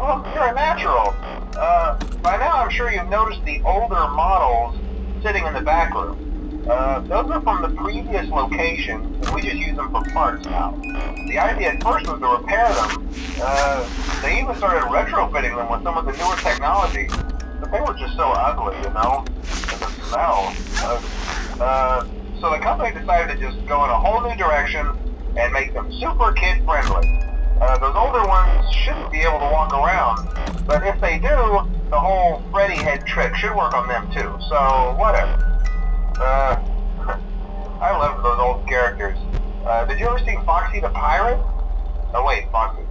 problem? You're a natural. By now I'm sure you've noticed the older models sitting in the back room. Those are from the previous location, and we just use them for parts now. The idea at first was to repair them. They even started retrofitting them with some of the newer technology, but they were just so ugly, you know? And the smell. So the company decided to just go in a whole new direction and make them super kid-friendly. Those older ones shouldn't be able to walk around, but if they do, the whole Freddy head trick should work on them too, so whatever. I love those old characters. Did you ever see Foxy the Pirate? Oh wait, Foxy.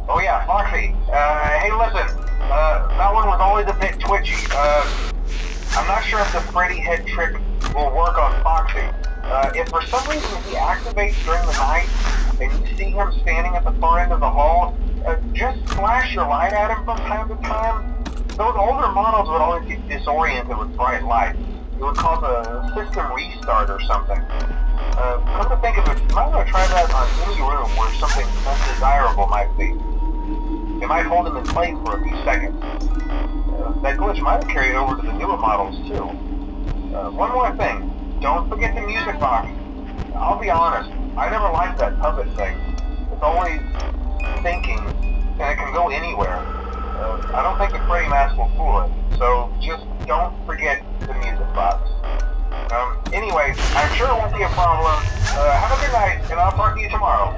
Oh yeah, Foxy. Hey listen, that one was always a bit twitchy. I'm not sure if the Freddy head trick will work on Foxy. If for some reason he activates during the night, and you see him standing at the far end of the hall, just flash your light at him from time to time. Those older models would always get disoriented with bright light. It would cause a system restart or something. Come to think of it, you might want to try that on any room where something undesirable might be. It might hold him in place for a few seconds. That glitch might have carried over to the newer models too. One more thing. Don't forget the music box. I'll be honest, I never liked that puppet thing. It's always thinking, and it can go anywhere. I don't think the Freddy mask will fool it, so just don't forget the music box. Anyway, I'm sure it won't be a problem. Have a good night, and I'll talk to you tomorrow.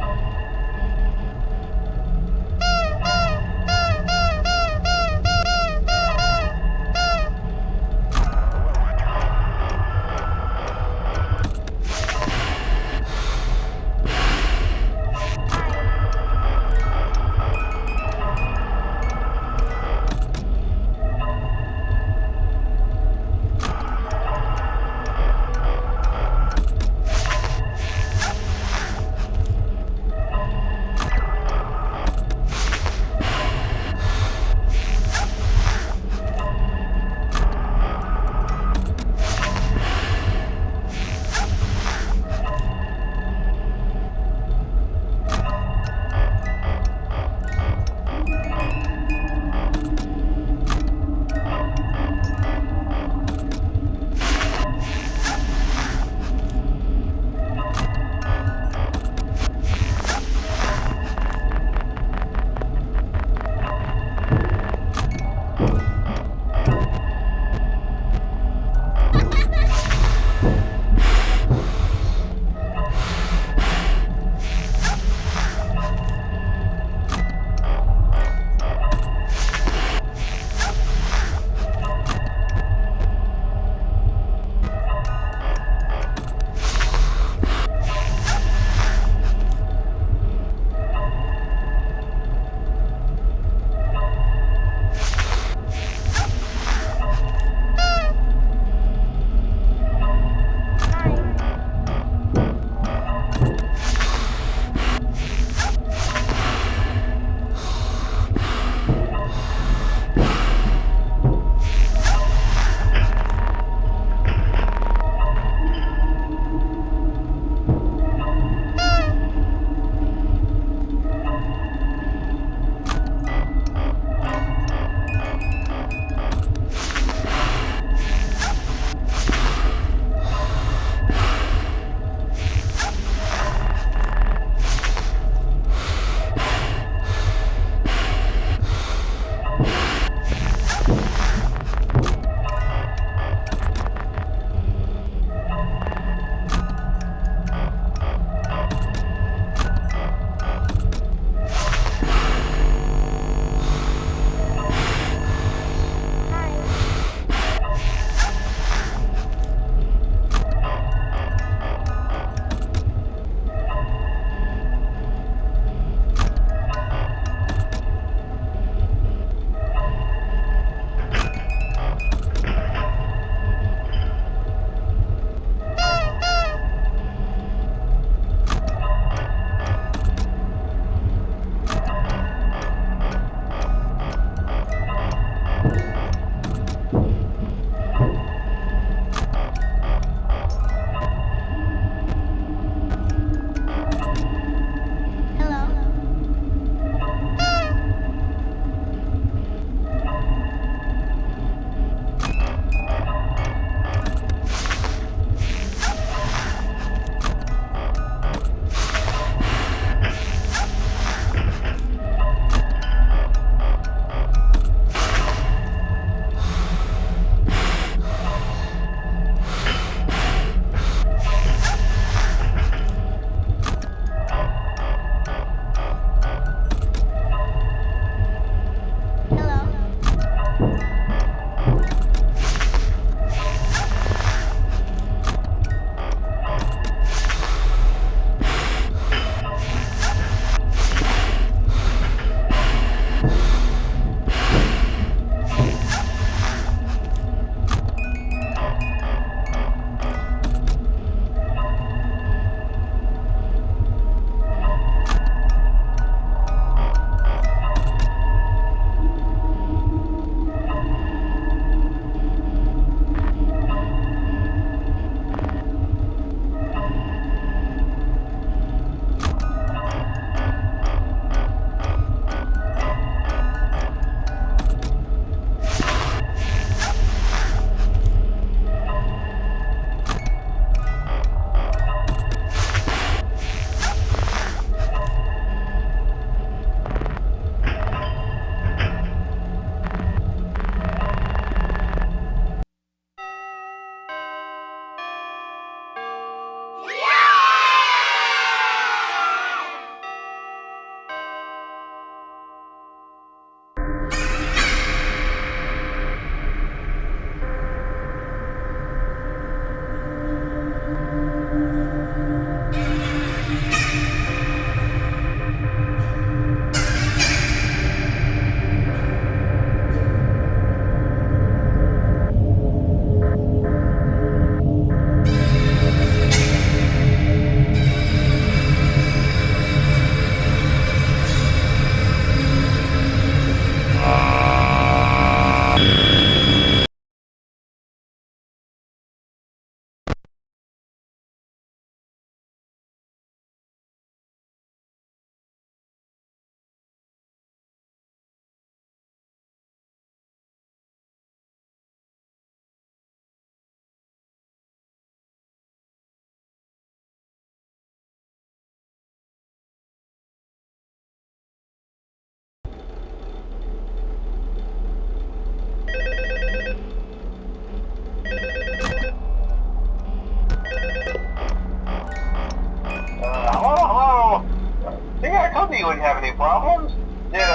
problems? Did,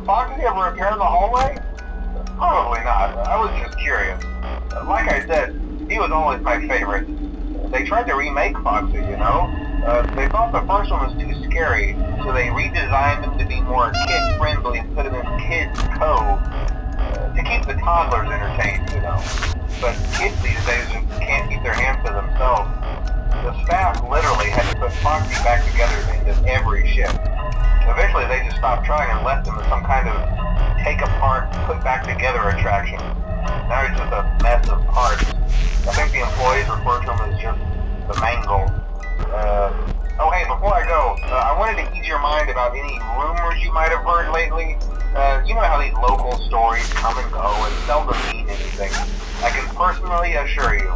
Foxy ever repair the hallway? Probably not. I was just curious. Like I said, he was always my favorite. They tried to remake Foxy, you know? They thought the first one was too scary, so they redesigned him to be more kid-friendly and put him in Kids Cove to keep the toddlers entertained, you know? But kids these days just can't keep their hands to themselves. The staff literally had to put Foxy back together into every shift. Eventually they just stopped trying and left him as some kind of take-apart, put-back-together attraction. Now he's just a mess of parts. I think the employees refer to him as just the Mangle. Oh hey, before I go, I wanted to ease your mind about any rumors you might have heard lately. You know how these local stories come and go and seldom mean anything. I can personally assure you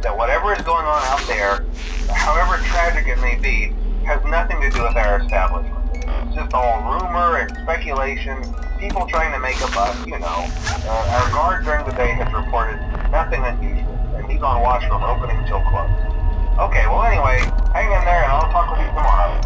that whatever is going on out there, however tragic it may be, has nothing to do with our establishment. It's just all rumor and speculation, people trying to make a buck, you know. Our guard during the day has reported nothing unusual, and he's on watch from opening till close. Okay, well anyway, hang in there and I'll talk with you tomorrow.